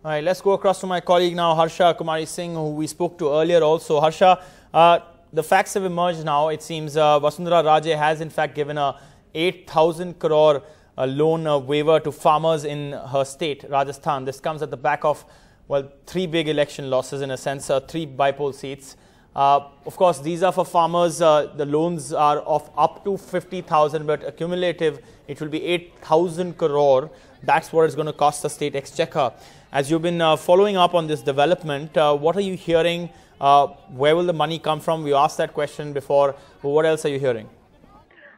All right, let's go across to my colleague now, Harsha Kumari Singh, who we spoke to earlier also. Harsha, the facts have emerged now. It seems Vasundhara Raje has in fact given a 8,000 crore loan waiver to farmers in her state, Rajasthan. This comes at the back of, well, 3 big election losses in a sense, 3 bypoll seats. Of course, these are for farmers. The loans are of up to 50,000, but accumulative, it will be 8,000 crore. That's what it's going to cost the state exchequer. As you've been following up on this development, what are you hearing? Where will the money come from? We asked that question before. But what else are you hearing?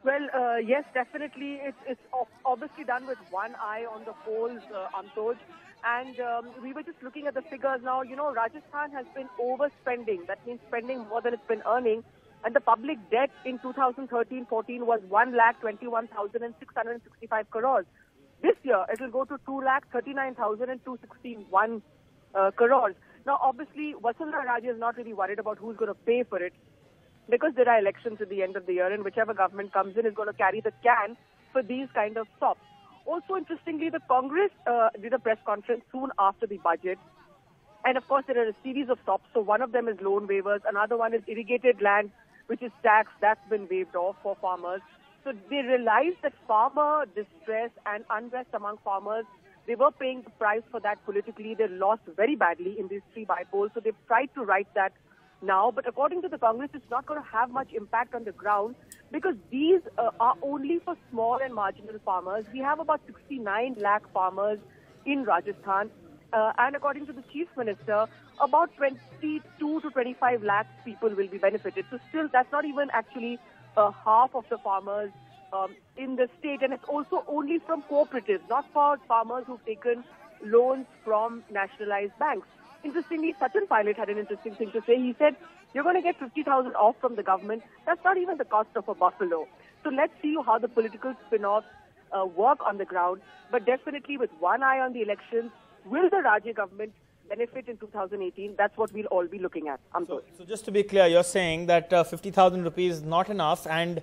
Well, yes, definitely. It's obviously done with one eye on the polls, Amtoj. And we were just looking at the figures now. You know, Rajasthan has been overspending. That means spending more than it's been earning. And the public debt in 2013-14 was 1,21,665 crores. This year, it will go to 2,39,261 crores. Now, obviously, Vasundhara Raje is not really worried about who's going to pay for it, because there are elections at the end of the year, and whichever government comes in is going to carry the can for these kind of stops. Also, interestingly, the Congress did a press conference soon after the budget. And, of course, there are a series of stops. So one of them is loan waivers. Another one is irrigated land, which is tax. That's been waived off for farmers. So they realized that farmer distress and unrest among farmers, they were paying the price for that politically. They lost very badly in these 3 bypolls. So they've tried to right that now. But according to the Congress, it's not going to have much impact on the ground, because these are only for small and marginal farmers. We have about 69 lakh farmers in Rajasthan. And according to the Chief Minister, about 22 to 25 lakh people will be benefited. So still, that's not even actually half of the farmers in the state. And it's also only from cooperatives, not for farmers who've taken loans from nationalized banks. Interestingly, Sachin Pilot had an interesting thing to say. He said, you're going to get 50,000 off from the government. That's not even the cost of a buffalo. So let's see how the political spin-offs work on the ground. But definitely with one eye on the elections, will the Raje government benefit in 2018? That's what we'll all be looking at. So just to be clear, you're saying that 50,000 rupees is not enough, and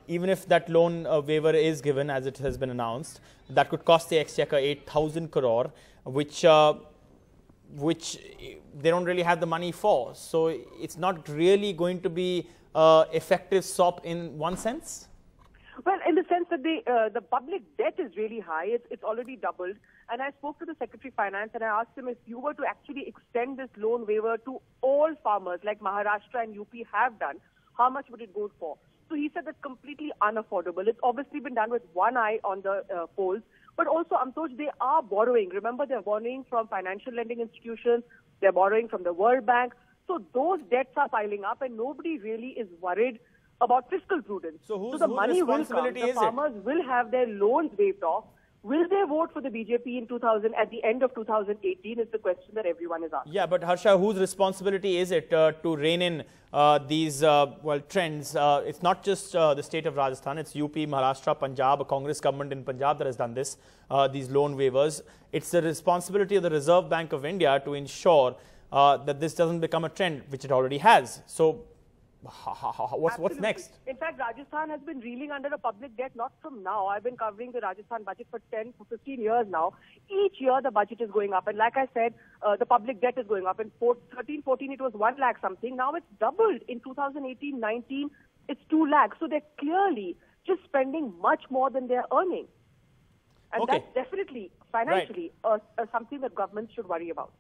even if that loan waiver is given, as it has been announced, that could cost the exchequer 8,000 crore, which they don't really have the money for. So it's not really going to be effective SOP in one sense? Well, in the sense that the public debt is really high. It's already doubled. And I spoke to the Secretary of Finance and I asked him, if you were to actually extend this loan waiver to all farmers like Maharashtra and UP have done, how much would it go for? So he said that's completely unaffordable. It's obviously been done with one eye on the polls. But also, Amtoj, they are borrowing. Remember, they're borrowing from financial lending institutions. They're borrowing from the World Bank. So those debts are piling up, and nobody really is worried about fiscal prudence. So the money will come. The farmers will have their loans waived off. Will they vote for the BJP in at the end of 2018 is the question that everyone is asking. Yeah, but Harsha, whose responsibility is it to rein in these trends? It's not just the state of Rajasthan. It's UP, Maharashtra, Punjab, a Congress government in Punjab that has done this, these loan waivers. It's the responsibility of the Reserve Bank of India to ensure that this doesn't become a trend, which it already has. So what's next? In fact, Rajasthan has been reeling under a public debt not from now. I've been covering the Rajasthan budget for 15 years now. Each year the budget is going up. And like I said, the public debt is going up. In 13-14 it was 1 lakh something. Now it's doubled. In 2018-19 it's 2 lakhs. So they're clearly just spending much more than they're earning. And that's definitely financially something that governments should worry about.